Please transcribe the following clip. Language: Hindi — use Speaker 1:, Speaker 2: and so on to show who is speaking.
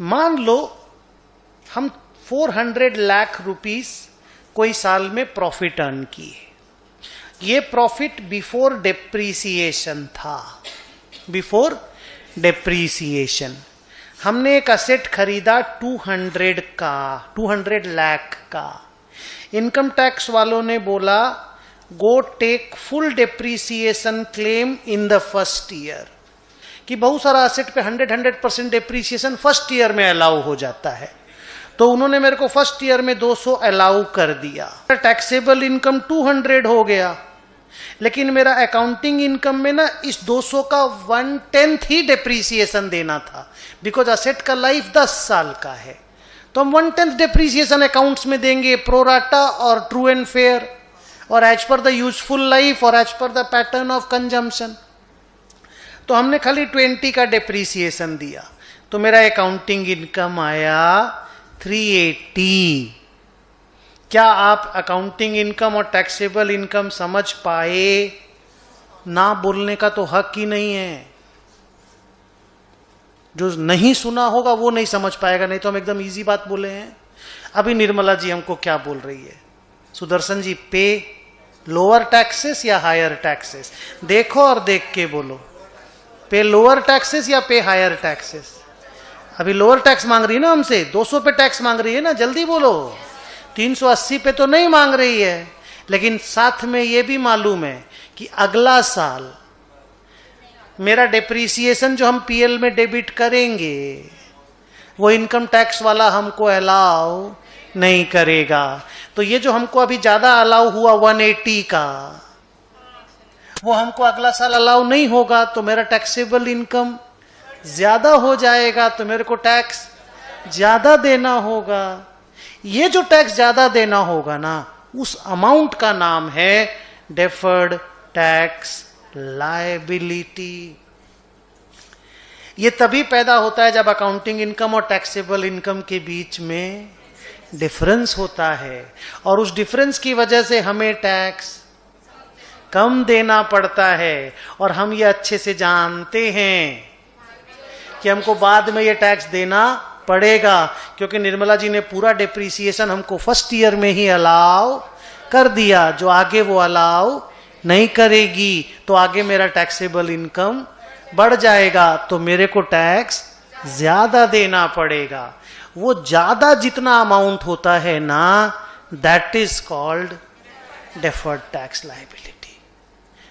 Speaker 1: मान लो हम 400 लाख रुपीस कोई साल में प्रॉफिट अर्न किए। ये प्रॉफिट बिफोर डेप्रीसिएशन था। बिफोर डेप्रीसिएशन हमने एक असेट खरीदा 200 लाख का। इनकम टैक्स वालों ने बोला go take full depreciation claim in the first year, कि बहुत सारा असेट पे 100% डेप्रीसिएशन फर्स्ट ईयर में अलाउ हो जाता है। तो उन्होंने मेरे को फर्स्ट ईयर में 200 अलाउ कर दिया। टैक्सेबल इनकम 200 हो गया, लेकिन मेरा अकाउंटिंग इनकम में ना इस 200 का 1/10 ही डेप्रीसिएशन देना था, बिकॉज असेट का लाइफ 10 साल का है। तो हम 1/10 डेप्रीसिएशन अकाउंट्स में देंगे, प्रोराटा और ट्रू एंड फेयर और as per the useful life और as per the pattern of consumption. तो हमने खाली 20 का डेप्रीसिएशन दिया, तो मेरा अकाउंटिंग इनकम आया 380। क्या आप अकाउंटिंग इनकम और टैक्सेबल इनकम समझ पाए? ना बोलने का तो हक ही नहीं है। जो नहीं सुना होगा वो नहीं समझ पाएगा, नहीं तो हम एकदम इजी बात बोले हैं। अभी निर्मला जी हमको क्या बोल रही है? सुदर्शन जी, पे लोअर टैक्सेस या हायर टैक्सेस? देखो और देख के बोलो, पे लोअर टैक्सेस या पे हायर टैक्सेस? अभी लोअर टैक्स मांग रही है ना हमसे, 200 पे टैक्स मांग रही है ना, जल्दी बोलो। 380 पे तो नहीं मांग रही है, लेकिन साथ में ये भी मालूम है कि अगला साल मेरा डेप्रीसिएशन जो हम पीएल में डेबिट करेंगे वो इनकम टैक्स वाला हमको अलाउ नहीं करेगा। तो ये जो हमको अभी ज्यादा अलाउ हुआ 180 का, वो हमको अगला साल अलाउ नहीं होगा, तो मेरा टैक्सेबल इनकम ज्यादा हो जाएगा, तो मेरे को टैक्स ज्यादा देना होगा। ये जो टैक्स ज्यादा देना होगा ना, उस अमाउंट का नाम है डेफर्ड टैक्स लायबिलिटी। ये तभी पैदा होता है जब अकाउंटिंग इनकम और टैक्सेबल इनकम के बीच में डिफरेंस होता है, और उस डिफरेंस की वजह से हमें टैक्स कम देना पड़ता है। और हम ये अच्छे से जानते हैं कि हमको बाद में ये टैक्स देना पड़ेगा, क्योंकि निर्मला जी ने पूरा डेप्रीसिएशन हमको फर्स्ट ईयर में ही अलाउ कर दिया। जो आगे वो अलाउ नहीं करेगी, तो आगे मेरा टैक्सेबल इनकम बढ़ जाएगा, तो मेरे को टैक्स ज्यादा देना पड़ेगा। वो ज्यादा जितना अमाउंट होता है ना, that is called deferred tax liability.